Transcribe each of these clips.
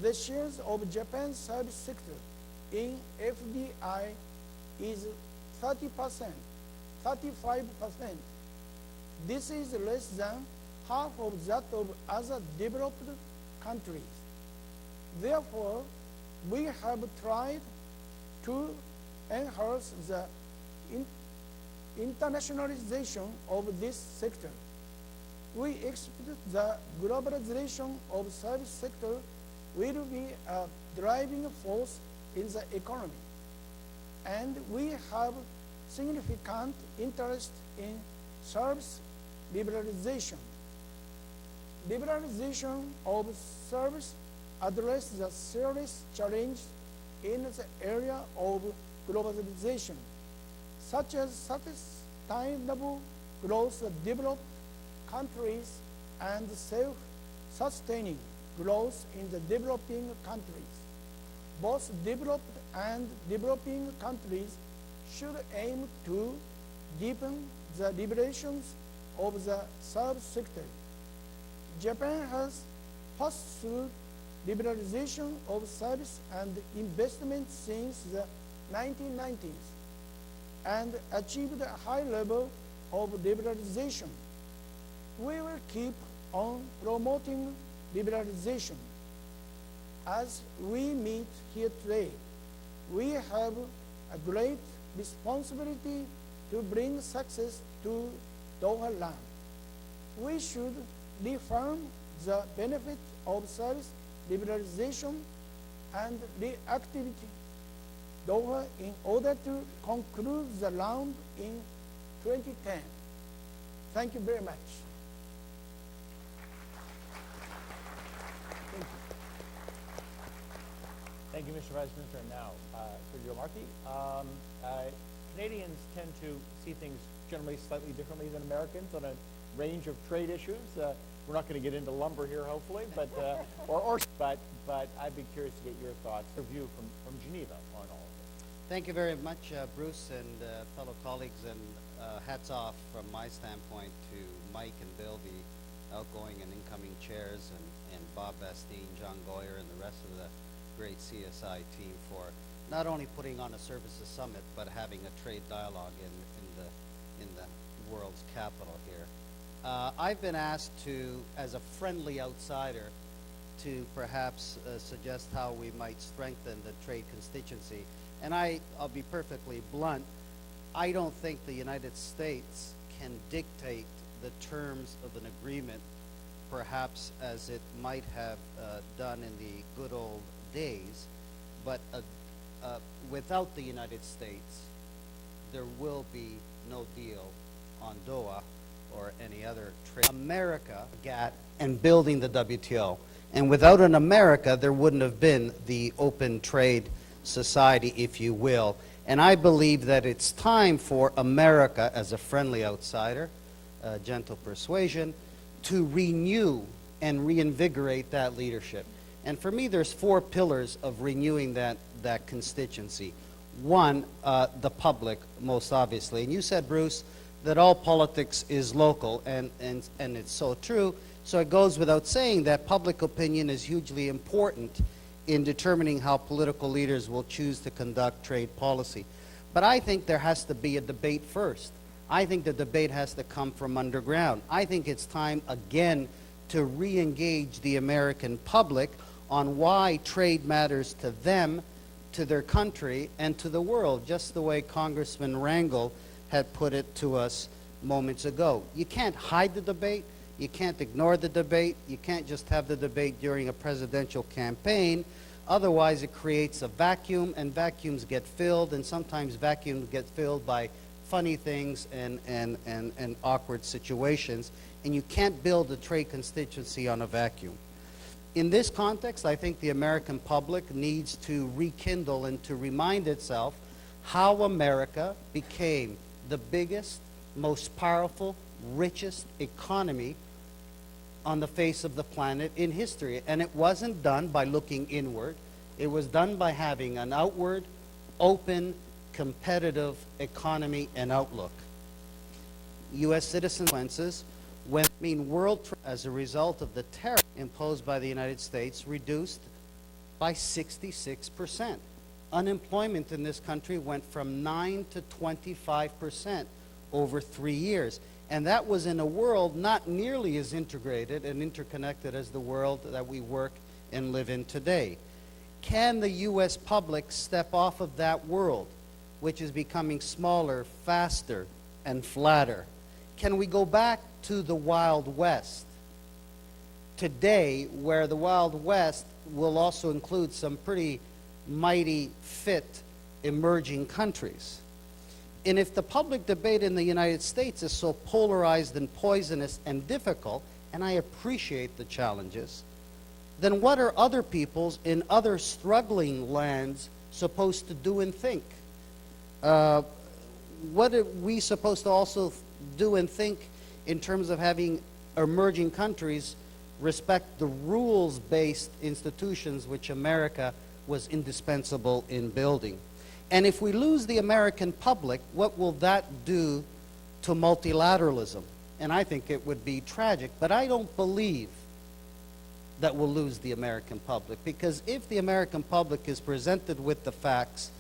The shares of Japan's service sector in FDI is 30%, 35%. This is less than half of that of other developed countries. Therefore, we have tried to enhance the internationalization of this sector. We expect the globalization of service sector will be a driving force in the economy, and we have significant interest in service liberalization. Liberalization of service addresses the serious challenge in the area of globalization, such as sustainable growth of developed countries and self-sustaining growth in the developing countries. Both developed and developing countries should aim to deepen the liberations of the service sector. Japan has pursued liberalization of service and investment since the 1990s and achieved a high level of liberalization. We will keep on promoting liberalization. As we meet here today, we have a great responsibility to bring success to Doha land. We should reaffirm the benefit of service liberalization and reactivity Doha in order to conclude the round in 2010. Thank you very much. Thank you, Mr. Vice Minister. And now, Sergio Marchi. Canadians tend to see things generally slightly differently than Americans on a range of trade issues. We're not going to get into lumber here, hopefully, but but I'd be curious to get your thoughts, your view from Geneva on all of this. Thank you very much, Bruce and fellow colleagues, and hats off from my standpoint to Mike and Bill, the outgoing and incoming chairs, and Bob Bastine, John Goyer, and the rest of the great CSI team for not only putting on a services summit, but having a trade dialogue in the world's capital here. I've been asked to, as a friendly outsider, to perhaps suggest how we might strengthen the trade constituency. And I'll be perfectly blunt, I don't think the United States can dictate the terms of an agreement, perhaps as it might have done in the good old days, but without the United States, there will be no deal on Doha or any other trade. America got and building the WTO. And without an America, there wouldn't have been the open trade society, if you will. And I believe that it's time for America, as a friendly outsider, gentle persuasion, to renew and reinvigorate that leadership. And for me, there's four pillars of renewing that constituency. One, the public, most obviously. And you said, Bruce, that all politics is local, and it's so true. So it goes without saying that public opinion is hugely important in determining how political leaders will choose to conduct trade policy. But I think there has to be a debate first. I think the debate has to come from underground. I think it's time again to re-engage the American public on why trade matters to them, to their country, and to the world, just the way Congressman Rangel had put it to us moments ago. You can't hide the debate. You can't ignore the debate. You can't just have the debate during a presidential campaign. Otherwise, it creates a vacuum, and vacuums get filled, and sometimes vacuums get filled by funny things and awkward situations, and you can't build a trade constituency on a vacuum. In this context, I think the American public needs to rekindle and to remind itself how America became the biggest, most powerful, richest economy on the face of the planet in history. And it wasn't done by looking inward. It was done by having an outward, open, competitive economy and outlook. U.S. citizens, world trade as a result of the tariff imposed by the United States, reduced by 66%. Unemployment in this country went from 9 to 25% over 3 years. And that was in a world not nearly as integrated and interconnected as the world that we work and live in today. Can the U.S. public step off of that world, which is becoming smaller, faster, and flatter? Can we go back to the Wild West today, where the Wild West will also include some pretty mighty, fit, emerging countries? And if the public debate in the United States is so polarized and poisonous and difficult, and I appreciate the challenges, then what are other peoples in other struggling lands supposed to do and think? What are we supposed to also do and think in terms of having emerging countries respect the rules-based institutions which America was indispensable in building? And if we lose the American public, what will that do to multilateralism? And I think it would be tragic, but I don't believe that we'll lose the American public, because if the American public is presented with the facts,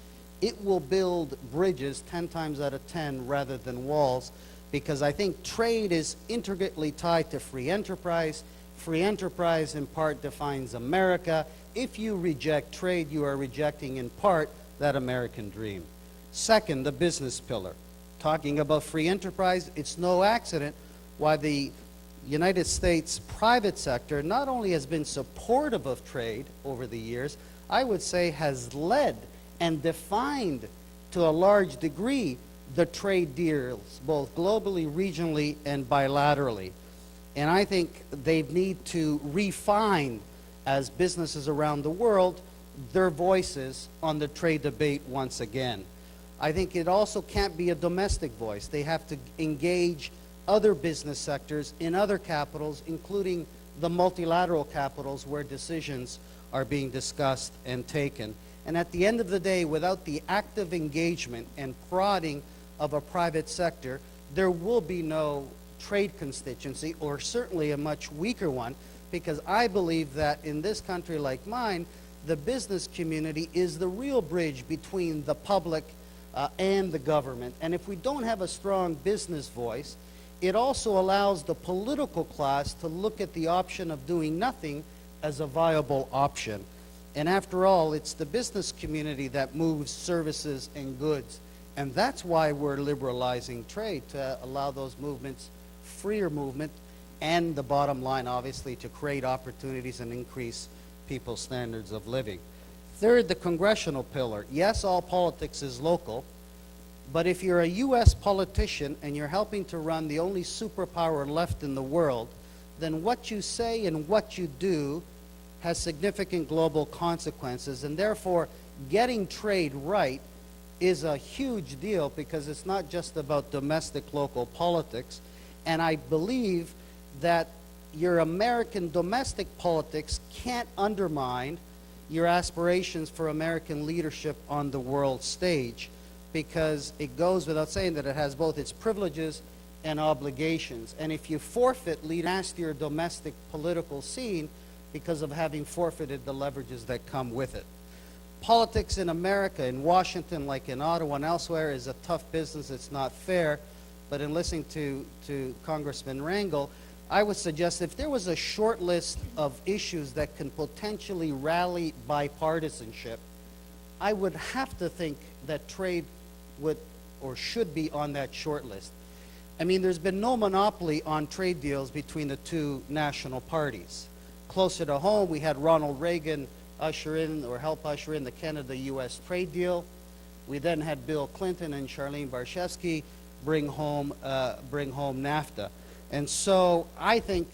it will build bridges 10 times out of 10 rather than walls, because I think trade is intricately tied to free enterprise. Free enterprise in part defines America. If you reject trade, you are rejecting in part that American dream. Second, the business pillar. Talking about free enterprise, it's no accident why the United States private sector not only has been supportive of trade over the years, I would say has led and defined to a large degree the trade deals, both globally, regionally, and bilaterally. And I think they need to refine, as businesses around the world, their voices on the trade debate once again. I think it also can't be a domestic voice. They have to engage other business sectors in other capitals, including the multilateral capitals where decisions are being discussed and taken. And at the end of the day, without the active engagement and prodding of a private sector, there will be no trade constituency, or certainly a much weaker one, because I believe that in this country like mine, the business community is the real bridge between the public and the government. And if we don't have a strong business voice, it also allows the political class to look at the option of doing nothing as a viable option. And after all, it's the business community that moves services and goods. And that's why we're liberalizing trade, to allow those movements, freer movement, and the bottom line, obviously, to create opportunities and increase people's standards of living. Third, the congressional pillar. Yes, all politics is local, but if you're a U.S. politician and you're helping to run the only superpower left in the world, then what you say and what you do has significant global consequences, and therefore getting trade right is a huge deal, because it's not just about domestic local politics. And I believe that your American domestic politics can't undermine your aspirations for American leadership on the world stage, because it goes without saying that it has both its privileges and obligations. And if you forfeit leaders to your domestic political scene because of having forfeited the leverages that come with it. Politics in America, in Washington, like in Ottawa and elsewhere, is a tough business. It's not fair. But in listening to Congressman Rangel, I would suggest if there was a short list of issues that can potentially rally bipartisanship, I would have to think that trade would or should be on that short list. I mean, there's been no monopoly on trade deals between the two national parties. Closer to home, we had Ronald Reagan usher in or help usher in the Canada-U.S. trade deal. We then had Bill Clinton and Charlene Barshevsky bring home NAFTA. And so I think